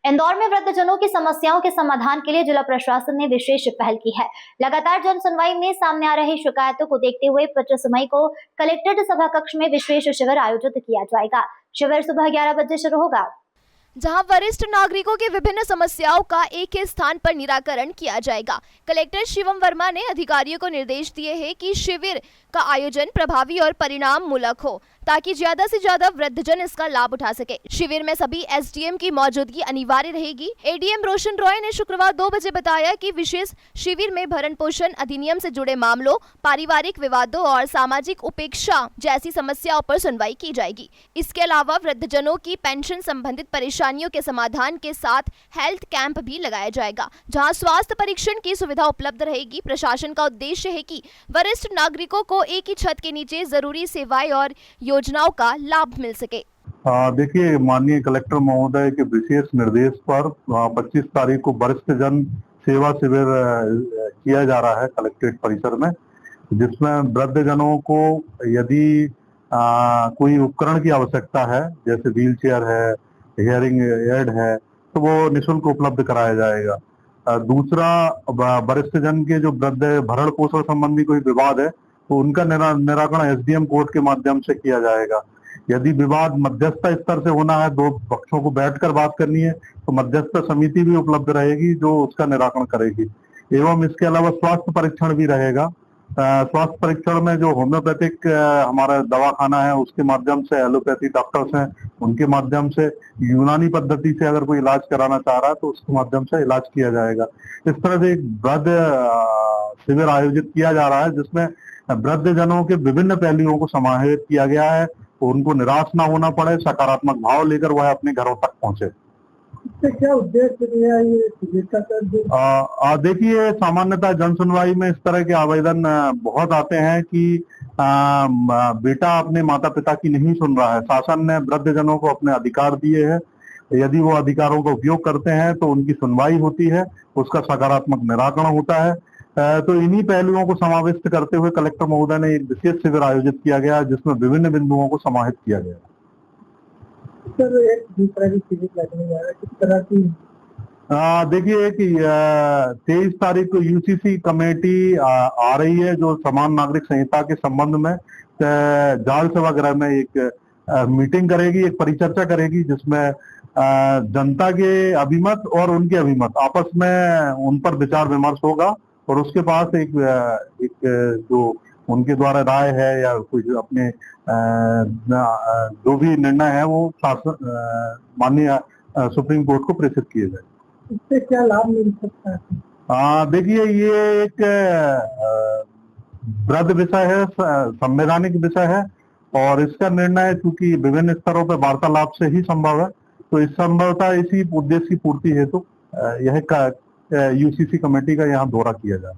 इंदौर में वृद्धजनों की समस्याओं के समाधान के लिए जिला प्रशासन ने विशेष पहल की है। लगातार जन सुनवाई में सामने आ रही शिकायतों को देखते हुए 25 मई को कलेक्ट्रेट सभा कक्ष में विशेष शिविर आयोजित किया जाएगा। शिविर सुबह 11 बजे शुरू होगा, जहां वरिष्ठ नागरिकों की विभिन्न समस्याओं का एक ही स्थान पर निराकरण किया जाएगा। कलेक्टर शिवम वर्मा ने अधिकारियों को निर्देश दिए हैं कि शिविर का आयोजन प्रभावी और परिणाम मूलक हो, ताकि ज्यादा से ज्यादा वृद्धजन इसका लाभ उठा सके। शिविर में सभी एसडीएम की मौजूदगी अनिवार्य रहेगी। एडीएम रोशन रॉय ने शुक्रवार 2 बजे बताया कि विशेष शिविर में भरण पोषण अधिनियम से जुड़े मामलों, पारिवारिक विवादों और सामाजिक उपेक्षा जैसी समस्याओं पर सुनवाई की जाएगी। इसके अलावा वृद्धजनों की पेंशन संबंधित परेशानियों के समाधान के साथ हेल्थ कैंप भी लगाया जाएगा, जहां स्वास्थ्य परीक्षण की सुविधा उपलब्ध रहेगी। प्रशासन का उद्देश्य है कि वरिष्ठ नागरिकों को एक ही छत के नीचे जरूरी सेवाएं और योजनाओं का लाभ मिल सके। देखिए, माननीय कलेक्टर महोदय के विशेष निर्देश पर 25 तारीख को वरिष्ठ जन सेवा शिविर किया जा रहा है कलेक्ट्रेट परिसर में, जिसमें वृद्धजनों को यदि कोई उपकरण की आवश्यकता है, जैसे व्हील चेयर है, हियरिंग एड है, तो वो निःशुल्क उपलब्ध कराया जाएगा। दूसरा, वरिष्ठ जन के जो वृद्ध भरण पोषण संबंधी कोई विवाद है तो उनका निराकरण एसडीएम कोर्ट के माध्यम से किया जाएगा। यदि विवाद मध्यस्थ स्तर से होना है, दो पक्षों को बैठकर बात करनी है, तो मध्यस्थ समिति भी उपलब्ध रहेगी जो उसका निराकरण करेगी। एवं इसके अलावा स्वास्थ्य परीक्षण भी रहेगा। स्वास्थ्य परीक्षण में जो होम्योपैथिक हमारा दवाखाना है उसके माध्यम से, एलोपैथी डॉक्टर्स हैं उनके माध्यम से, यूनानी पद्धति से अगर कोई इलाज कराना चाह रहा है तो उसके माध्यम से इलाज किया जाएगा। इस तरह से एक वृद्ध शिविर आयोजित किया जा रहा है, जिसमें वृद्धजनों के विभिन्न पहलुओं को समाहित किया गया है, तो उनको निराश ना होना पड़े, सकारात्मक भाव लेकर वह अपने घरों तक पहुंचे। इससे क्या उद्देश्य है ये शिविर का? देखिए, सामान्यतः जन सुनवाई में इस तरह के आवेदन बहुत आते हैं कि बेटा अपने माता पिता की नहीं सुन रहा है। शासन ने वृद्धजनों को अपने अधिकार दिए हैं, यदि वो अधिकारों का उपयोग करते हैं तो उनकी सुनवाई होती है, उसका सकारात्मक निराकरण होता है। तो इन्हीं पहलुओं को समाविष्ट करते हुए कलेक्टर महोदय ने एक विशेष शिविर आयोजित किया गया, जिसमें विभिन्न बिंदुओं को समाहित किया गया। सर, एक दूसरा भी शिविर लगने जा रहा है, किस तरह की? देखिए कि 23 तारीख को यूसीसी कमेटी आ रही है, जो समान नागरिक संहिता के संबंध में जाल सभागृह में एक मीटिंग करेगी, एक परिचर्चा करेगी, जिसमें जनता के अभिमत और उनके अभिमत आपस में उन पर विचार विमर्श होगा, और उसके पास एक जो उनके द्वारा राय है या कुछ अपने जो भी निर्णय है वो माननीय सुप्रीम कोर्ट को प्रेषित किए जाए। इससे क्या लाभ मिल सकता है? देखिए, ये एक वृहद विषय है, संवैधानिक विषय है, और इसका निर्णय चूंकि विभिन्न स्तरों पर वार्तालाप से ही संभव है, तो इस संभवतः इसी उद्देश्य की पूर्ति हेतु यह यूसीसी कमेटी का यहाँ दौरा किया जाए।